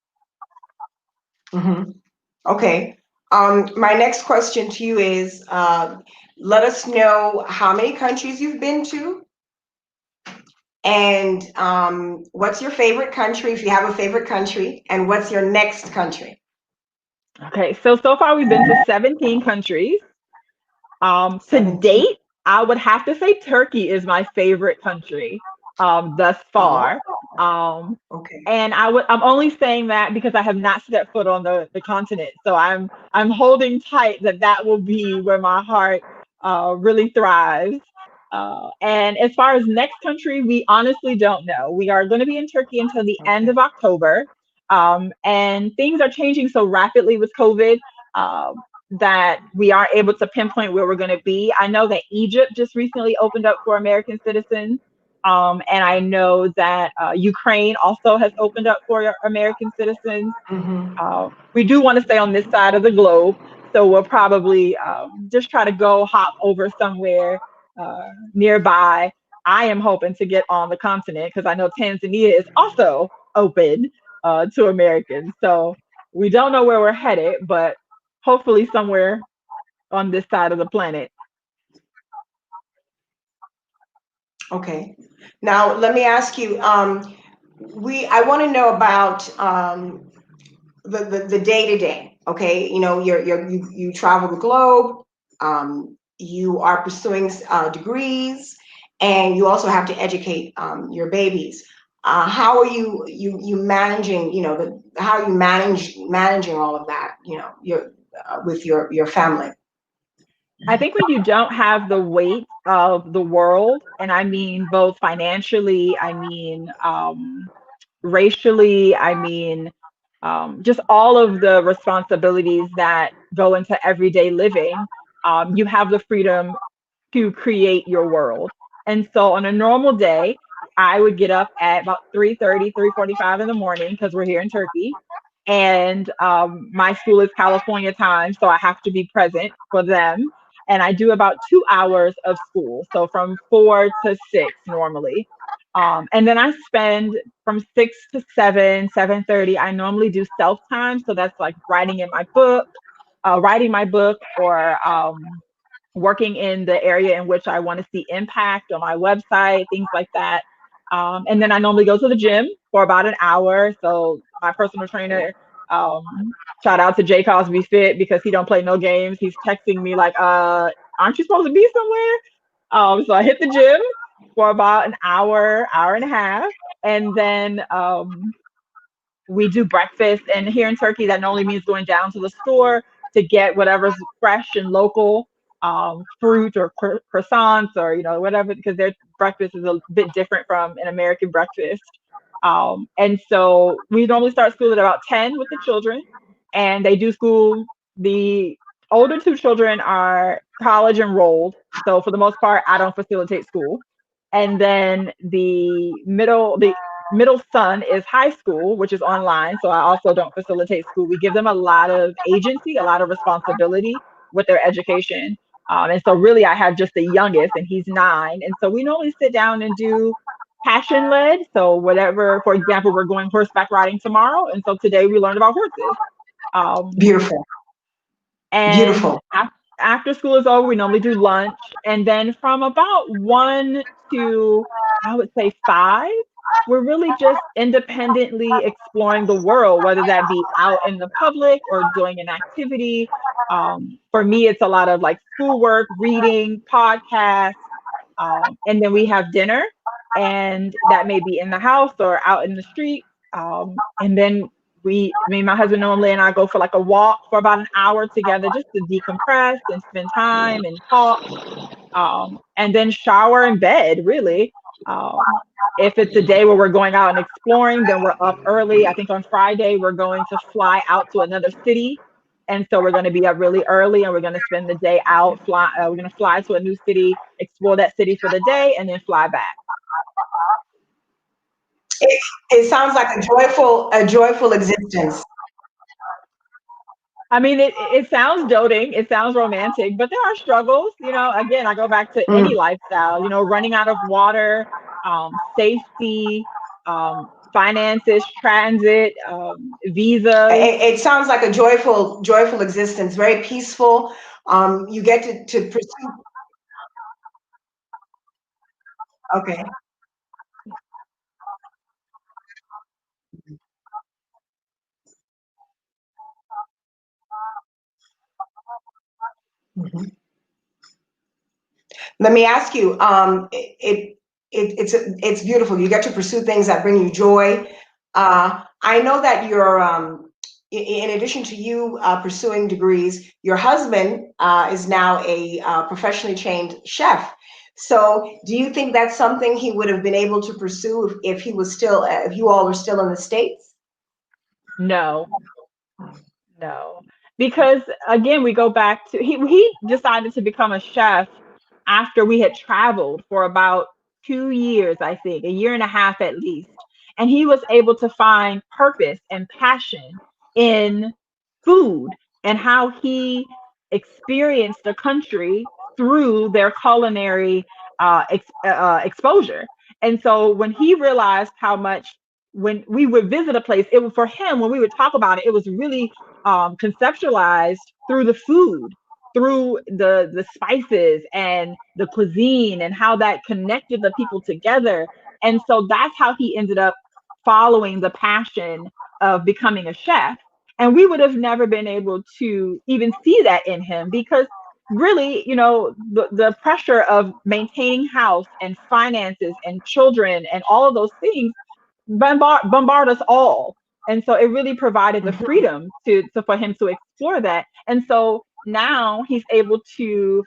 Mhm. Okay. My next question to you is, let us know how many countries you've been to, and what's your favorite country, if you have a favorite country, and what's your next country? Okay, so far we've been to 17 countries. To 17. date, I would have to say Turkey is my favorite country, thus Oh, far. Um, okay. and I'm only saying that because I have not set foot on the continent. So I'm holding tight that that will be where my heart really thrives. And as far as next country, we honestly don't know. We are going to be in Turkey until the end Okay. of October. And things are changing so rapidly with COVID. That we aren't able to pinpoint where we're going to be. I know that Egypt just recently opened up for American citizens. And I know that Ukraine also has opened up for American citizens. Mhm. We do want to stay on this side of the globe. So we'll probably just try to go hop over somewhere nearby. I am hoping to get on the continent because I know Tanzania is also open to Americans. So we don't know where we're headed, but hopefully somewhere on this side of the planet. Okay. Now let me ask you. I want to know about the day to day. Okay, you know, you travel the globe. You are pursuing degrees, and you also have to educate your babies. How are you managing? You know, how are you managing all of that? You know, with your family. I think when you don't have the weight of the world, and I mean both financially, I mean racially, I mean just all of the responsibilities that go into everyday living, you have the freedom to create your world. And so on a normal day, I would get up at about 3:30, 3:45 in the morning because we're here in Turkey. And my school is California time, so I have to be present for them. And I do about 2 hours of school, so from 4 to 6 normally. And then I spend from 6 to 7, 7:30. I normally do self time, so that's like writing my book, or working in the area in which I want to see impact on my website, things like that. And then I normally go to the gym for about an hour. So my personal trainer, shout out to Jay Cosby Fit because he don't play no games. He's texting me like, aren't you supposed to be somewhere? So I hit the gym for about an hour, hour and a half. And then we do breakfast. And here in Turkey, that normally means going down to the store to get whatever's fresh and local, fruit or croissants or whatever, because their breakfast is a bit different from an American breakfast. And so we normally start school at about 10 with the children, and they do school. The older two children are college enrolled, so for the most part, I don't facilitate school. And then the middle son is high school, which is online. So I also don't facilitate school. We give them a lot of agency, a lot of responsibility with their education. And so really I have just the youngest and he's 9. And so we normally sit down and do passion led. So whatever, for example, we're going horseback riding tomorrow. And so today we learned about horses. Um, Beautiful. and Beautiful. after school is over, we normally do lunch. And then from about 1 to, I would say, 5, we're really just independently exploring the world, whether that be out in the public or doing an activity. For me, it's a lot of like schoolwork, reading, podcasts, and then we have dinner, and that may be in the house or out in the street. And then me and my husband normally and I go for like a walk for about an hour together just to decompress and spend time and talk, and then shower in bed, really. If it's a day where we're going out and exploring, then we're up early. I think on Friday, we're going to fly out to another city. And so we're going to be up really early and we're going to spend the day out. We're going to fly to a new city, explore that city for the day, and then fly back. It sounds like a joyful existence. I mean, it sounds doting, it sounds romantic, but there are struggles. Again, I go back to Mm. any lifestyle, running out of water, safety, finances, transit, visas. It sounds like a joyful existence, very peaceful. You get to pursue. Okay. Mhm. Let me ask you. It's beautiful. You get to pursue things that bring you joy. I know that you're in addition to you pursuing degrees, your husband is now a professionally trained chef. So, do you think that's something he would have been able to pursue if he was still, if you all were still in the States? No, no, because again, we go back to he decided to become a chef after we had traveled for about 2 years, I think, a year and a half at least. And he was able to find purpose and passion in food and how he experienced the country through their culinary exposure. And so when he realized how much, when we would visit a place, it was for him, when we would talk about it, it was really conceptualized through the food, through the spices and the cuisine and how that connected the people together. And so that's how he ended up following the passion of becoming a chef. And we would have never been able to even see that in him because really, the pressure of maintaining house and finances and children and all of those things bombard us all. And so it really provided the Mhm. freedom to for him to explore that. And so now he's able to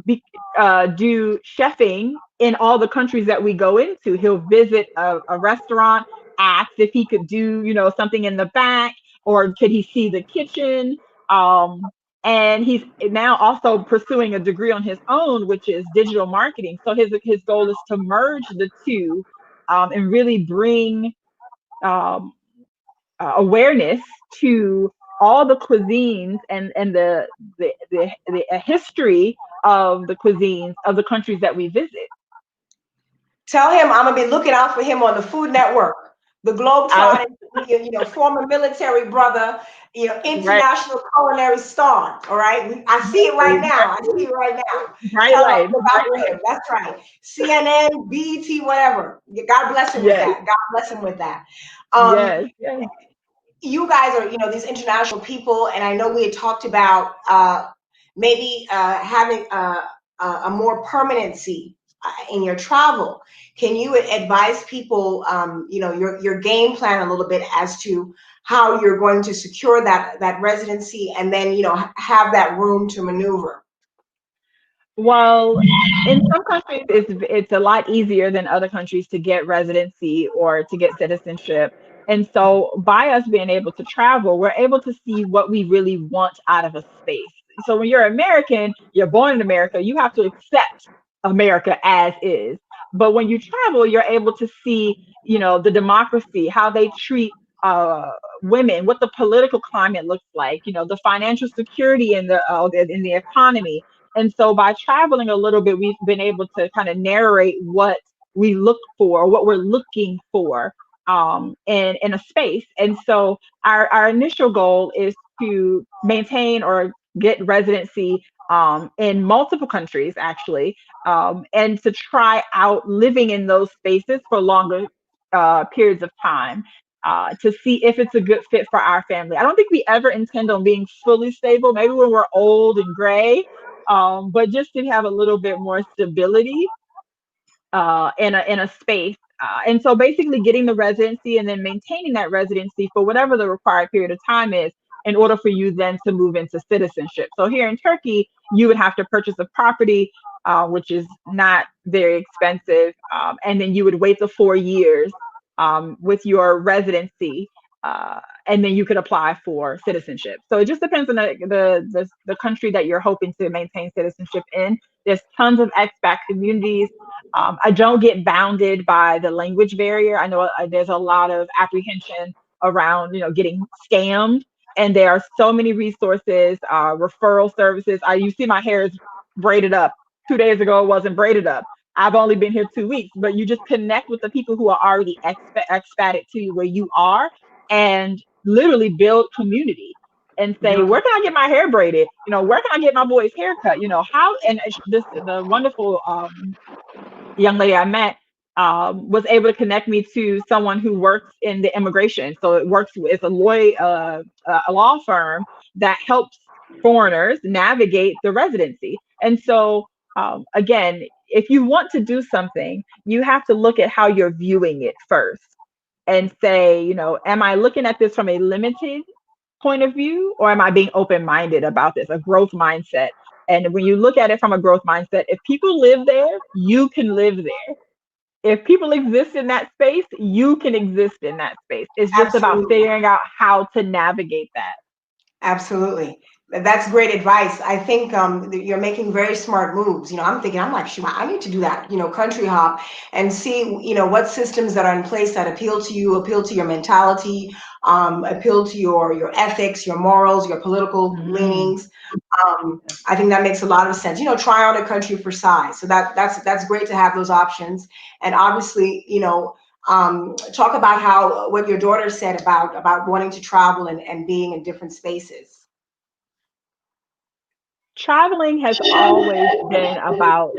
do chefing in all the countries that we go into. He'll visit a restaurant, ask if he could do, something in the back, or could he see the kitchen. And he's now also pursuing a degree on his own, which is digital marketing. So his goal is to merge the two, and really bring um, awareness to all the cuisines and the history of the cuisines of the countries that we visit. Tell him I'm gonna be looking out for him on the Food Network, the I, Globe-trotting, former military brother, right, international culinary star. All right, I see it right now. I see it right now. bright Tell him I'm light, gonna look out bright for light. him. That's right. CNN, BET, whatever. God bless him with Yes, that. God bless him with that. Um, yes, yes. you guys are, these international people, and I know we had talked about maybe having a more permanency in your travel. Can you advise people, your game plan a little bit as to how you're going to secure that residency, and then have that room to maneuver? Well, in some countries, it's a lot easier than other countries to get residency or to get citizenship. And so, by us being able to travel, we're able to see what we really want out of a space. So, when you're American, you're born in America, you have to accept America as is. But when you travel, you're able to see, the democracy, how they treat uh, women, what the political climate looks like, the financial security in the economy. And so by traveling a little bit, we've been able to kind of narrate what we look for, what we're looking for, in a space. And so our initial goal is to maintain or get residency in multiple countries, actually, and to try out living in those spaces for longer periods of time to see if it's a good fit for our family. I don't think we ever intend on being fully stable, maybe when we're old and gray, but just to have a little bit more stability in a space. And so basically getting the residency and then maintaining that residency for whatever the required period of time is in order for you then to move into citizenship. So here in Turkey, you would have to purchase a property, which is not very expensive. And then you would wait the 4 years with your residency. And then you could apply for citizenship. So it just depends on the country that you're hoping to maintain citizenship in. There's tons of expat communities. I don't get bounded by the language barrier. I know there's a lot of apprehension around, getting scammed, and there are so many resources, referral services. You see, my hair is braided up. 2 days ago, it wasn't braided up. I've only been here 2 weeks, but you just connect with the people who are already expated to where you are, and literally build community and say, where can I get my hair braided? Where can I get my boy's haircut? How, and the wonderful young lady I met was able to connect me to someone who works in the immigration. So it works with a lawyer, a law firm that helps foreigners navigate the residency. And so, again, if you want to do something, you have to look at how you're viewing it first and say, am I looking at this from a limited point of view, or am I being open-minded about this, a growth mindset? And when you look at it from a growth mindset, if people live there, you can live there. If people exist in that space, you can exist in that space. It's just about Absolutely. figuring out how to navigate that. Absolutely. That's great advice. I think you're making very smart moves. I'm like, shoot, I need to do that, country hop and see, what systems that are in place that appeal to you, appeal to your mentality, appeal to your ethics, your morals, your political Mm. leanings. I think that makes a lot of sense. Try on a country for size. So that's great to have those options. And obviously, talk about what your daughter said about wanting to travel and being in different spaces. Traveling has always been about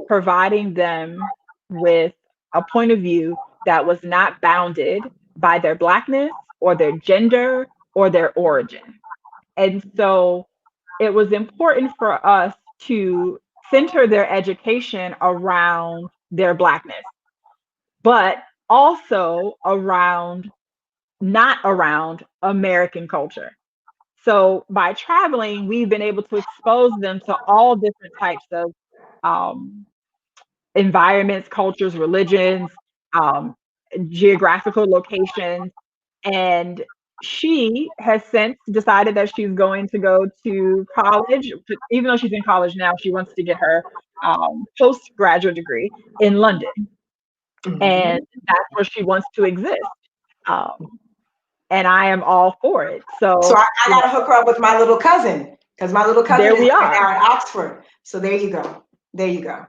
providing them with a point of view that was not bounded by their Blackness or their gender or their origin. And so it was important for us to center their education around their Blackness, but also not around American culture. So by traveling, we've been able to expose them to all different types of um, environments, cultures, religions, um, geographical locations. And she has since decided that she's going to go to college. Even though she's in college now, she wants to get her postgraduate degree in London. Mhm. And that's where she wants to exist. Um, and I am all for it. So So, I got to hook her up with my little cousin because my little cousin there is we right are. now at Oxford. So there you go. There you go.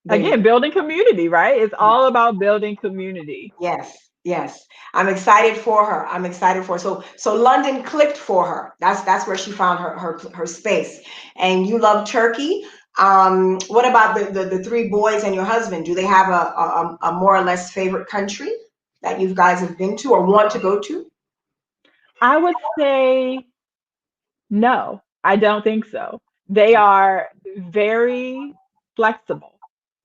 There you go. Again, building community, right? It's all about building community. Yes, yes. I'm excited for her. I'm excited for her. So London clicked for her. That's where she found her space. And you love Turkey. What about the three boys and your husband? Do they have a more or less favorite country that you guys have been to or want to go to? I would say no, I don't think so. They are very flexible.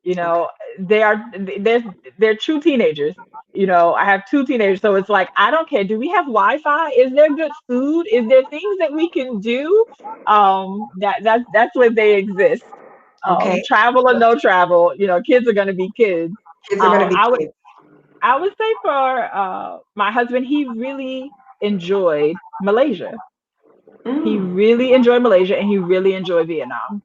You Okay. know, they're true teenagers. I have two teenagers, so it's like I don't care. Do we have Wi-Fi? Is there good food? Is there things that we can do? That's where they exist. Okay. Travel or no travel, kids are gonna be kids. Kids are going to Um, be I would kids. I would say for my husband, he really enjoyed Malaysia. He Mm, really enjoyed Malaysia, and he really enjoyed Vietnam.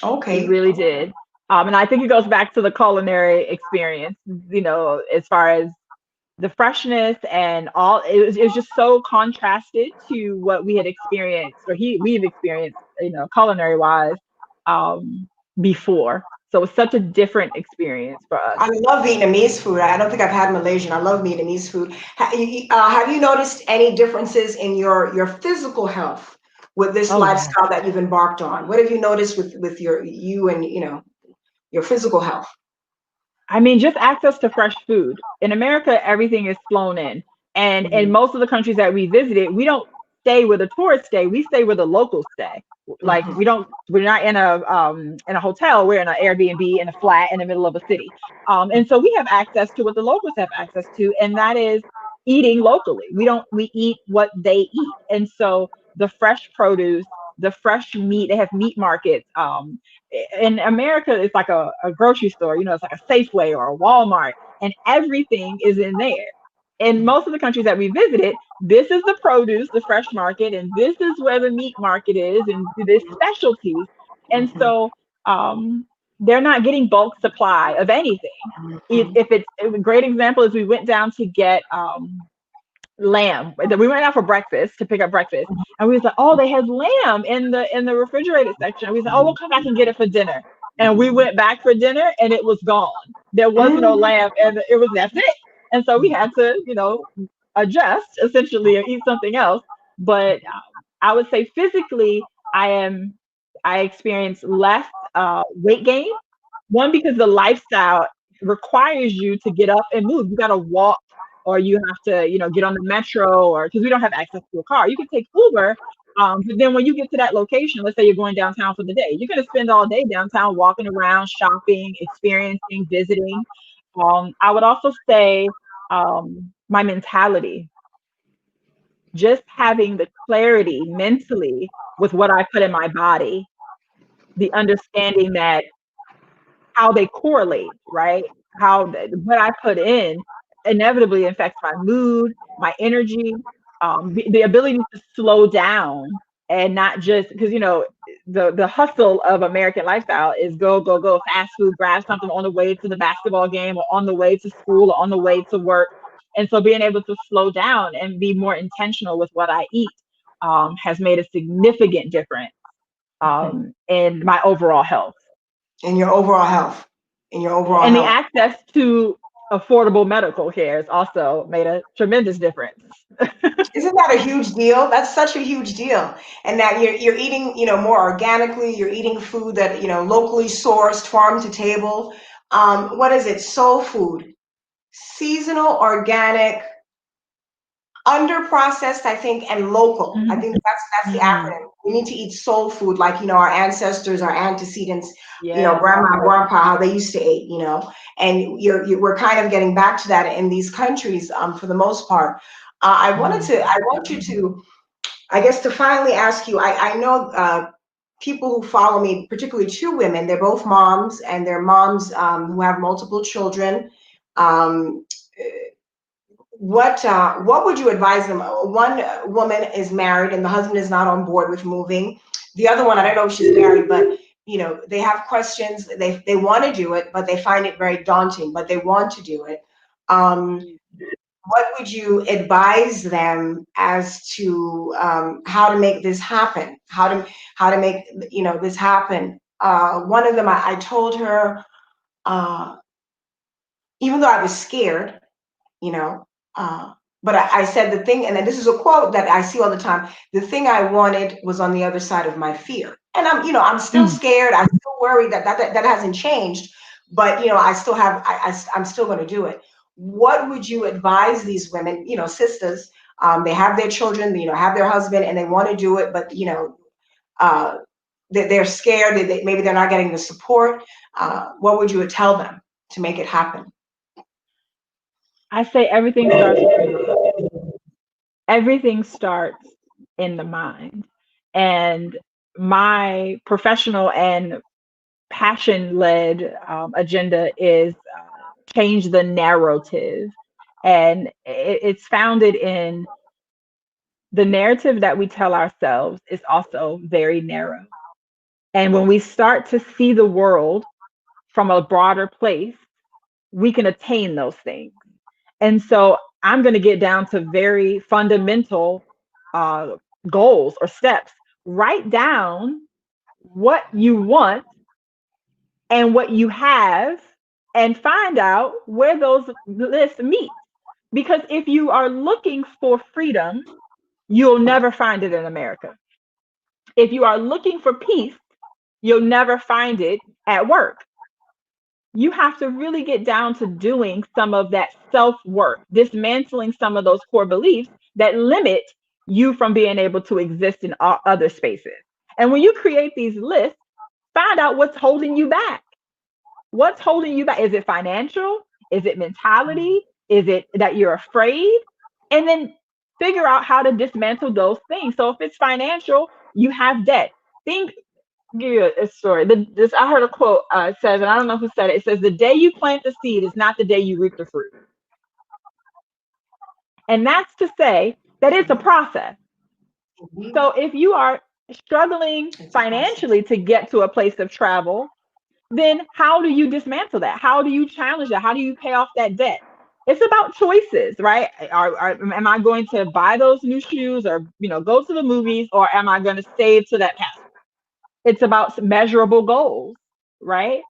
He okay. really did. And I think it goes back to the culinary experience, as far as the freshness and all. It was just so contrasted to what we had experienced, or we've experienced, culinary wise, um, before. So it's such a different experience for us. I love Vietnamese food. I don't think I've had Malaysian. I love Vietnamese food. Have you noticed any differences in your physical health with this Oh yeah. lifestyle that you've embarked on? What have you noticed with you and your physical health? I mean, just access to fresh food. In America, everything is flown in. And in Mhm, most of the countries that we visited, we don't stay where the tourists stay. We stay where the locals stay. Like mhm, we're not in a hotel. We're in an Airbnb in a flat in the middle of a city. And so we have access to what the locals have access to, and that is eating locally. We eat what they eat. And so the fresh produce, the fresh meat, they have meat markets. In America, it's like a grocery store, it's like a Safeway or a Walmart, and everything is in there. In most of the countries that we visited, this is the produce, the fresh market, and this is where the meat market is, and there's specialties. And mhm, so they're not getting bulk supply of anything. mhm, If it's a great example is we went down to get lamb. We went out for breakfast to pick up breakfast, and we was like, "Oh, they had lamb in the refrigerated section." And we said, "Oh, we'll come back and get it for dinner." And we went back for dinner, and it was gone. There was no mhm, lamb, and that's it. And so we had to, adjust essentially or eat something else. But I would say physically, I experience less weight gain. One, because the lifestyle requires you to get up and move. You got to walk, or you have to, get on the metro, or because we don't have access to a car. You can take Uber, but then when you get to that location, let's say you're going downtown for the day, you're going to spend all day downtown walking around, shopping, experiencing, visiting. I would also say my mentality, just having the clarity mentally with what I put in my body, the understanding that how they correlate, right? What I put in inevitably affects my mood, my energy, the ability to slow down and not just because the hustle of American lifestyle is go go go, fast food, grab something on the way to the basketball game or on the way to school or on the way to work, and so being able to slow down and be more intentional with what I eat has made a significant difference mhm. in my overall health. In your overall health, in your overall And the health. access to affordable medical care has also made a tremendous difference. Isn't that a huge deal? That's such a huge deal. And that you're eating, more organically, you're eating food that, locally sourced, farm to table. What is it? Soul food, seasonal, organic, under processed, I think, and local. I think Mhm. that's the Mhm. acronym. We need to eat soul food, like our ancestors, our antecedents, Yeah. grandma, grandpa, how they used to eat. And we're kind of getting back to that in these countries, for the most part. Mhm. I want you to, I guess, to finally ask you. I know people who follow me, particularly two women. They're both moms, and they're moms who have multiple children. Um, what would you advise them? One woman is married and the husband is not on board with moving. The other one, I don't know if she's married, but they have questions. They want to do it, but they find it very daunting. But they want to do it. Um, what would you advise them as to how to make this happen? How to make this happen? One of them, I told her, uh, even though I was scared, you know. But I said the thing, and then this is a quote that I see all the time. The thing I wanted was on the other side of my fear, and I'm still Mm. scared. I'm still worried that hasn't changed. But I still have. I'm still going to do it. What would you advise these women, sisters? They have their children, have their husband, and they want to do it, but uh, they're scared. Maybe they're not getting the support. What would you tell them to make it happen? I say everything starts with the mind. Everything starts in the mind. And my professional and passion led agenda is change the narrative. And it's founded in the narrative that we tell ourselves is also very narrow. And when we start to see the world from a broader place, we can attain those things. And so I'm going to get down to very fundamental uh, goals or steps. Write down what you want and what you have, and find out where those lists meet. Because if you are looking for freedom, you'll never find it in America. If you are looking for peace, you'll never find it at work. you have to really get down to doing some of that self-work, dismantling some of those core beliefs that limit you from being able to exist in other spaces. And when you create these lists, find out what's holding you back. What's holding you back? Is it financial? Is it mentality? Is it that you're afraid? And then figure out how to dismantle those things. So if it's financial, you have debt. Think, give you a story. This I heard a quote. It says, and I don't know who said it. It says, "The day you plant the seed is not the day you reap the fruit." And that's to say that it's a process. So if you are struggling financially to get to a place of travel, then how do you dismantle that? How do you challenge that? How do you pay off that debt? It's about choices, right? Am I going to buy those new shoes, or go to the movies, or am I going to save to that passport? It's about measurable goals, right?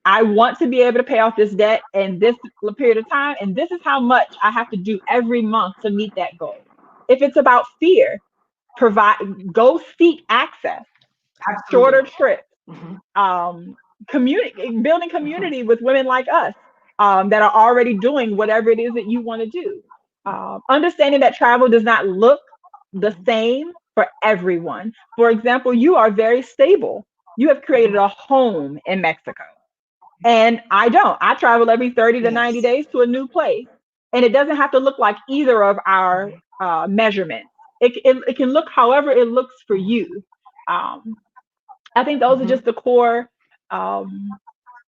I want to be able to pay off this debt in this period of time, and this is how much I have to do every month to meet that goal. If it's about fear, go seek access, shorter trips, building community with women like us that are already doing whatever it is that you want to do. Understanding that travel does not look the same for everyone. For example, you are very stable. You have created a home in Mexico. And I don't. I travel every 30 to 90 days to a new place. And it doesn't have to look like either of our measurements. It can look however it looks for you. I think those are just the core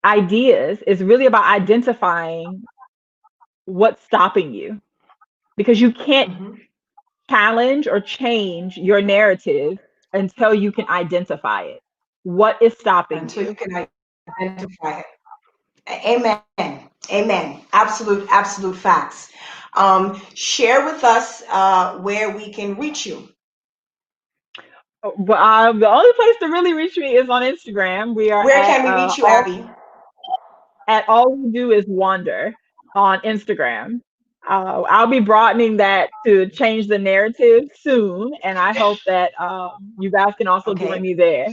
ideas. It's really about identifying what's stopping you, because you can't challenge or change your narrative until you can identify it. What is stopping Until you? you can identify it. Amen. Amen. Absolute facts. Share with us where we can reach you. The only place to really reach me is on Instagram. We are Where can we reach you, Abby? At All We Do Is Wander on Instagram. I'll be broadening that to change the narrative soon, and I hope that you guys can also join me there.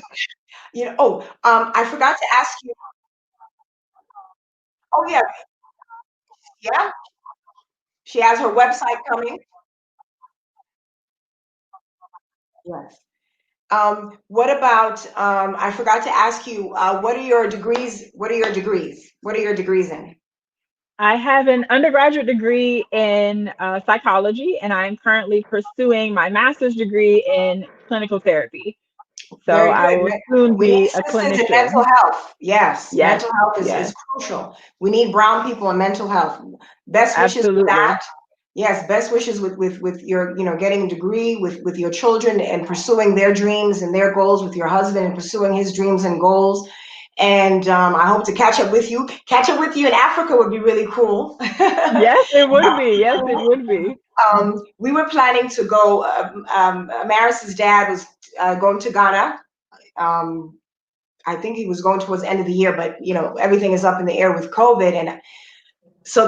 I forgot to ask you. Oh yeah, yeah. She has her website coming. Yes. What about? I forgot to ask you. What are your degrees? What are your degrees? What are your degrees in? I have an undergraduate degree in psychology, and I'm currently pursuing my master's degree in clinical therapy. So Very I good. will soon We need be a sisters in mental clinician. health. Yes, Yes, mental health is yes, crucial. We need brown people in mental health. Best wishes with absolutely. that. Yes, best wishes with your, getting a degree, with your children and pursuing their dreams and their goals, with your husband and pursuing his dreams and goals. And I hope to catch up with you. Catch up with you in Africa would be really cool. Yes, it would be. Yes, it would be. We were planning to go. Maris's dad was going to Ghana. I think he was going towards the end of the year, but everything is up in the air with COVID, and so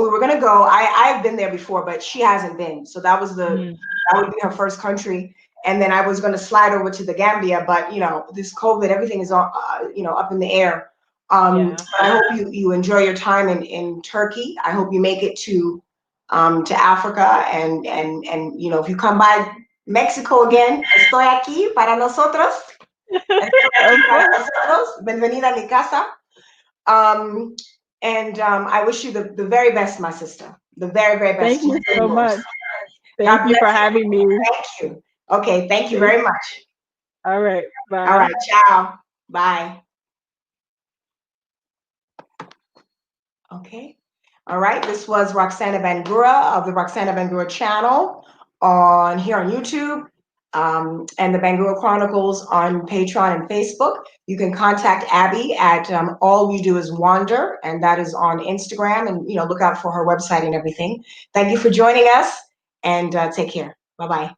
we were gonna go. I've been there before, but she hasn't been. So that would be her first country, and then I was gonna slide over to the Gambia, but this COVID, everything is up in the air. Yeah. I hope you enjoy your time in Turkey. I hope you make it to Africa, and if you come by Mexico again, estoy aquí para nosotros. Bienvenida a mi casa. I wish you the very best, my sister. The very, very best. Thank you so much. Thank you for having me. Thank you. Okay, thank you very much. All right, bye. All right, ciao. Bye. Okay. All right, this was Roxana Bangura of the Roxana Bangura channel here on YouTube. And the Bangura Chronicles on Patreon and Facebook. You can contact Abby at All We Do Is Wander, and that is on Instagram. And look out for her website and everything. Thank you for joining us, and take care. Bye-bye.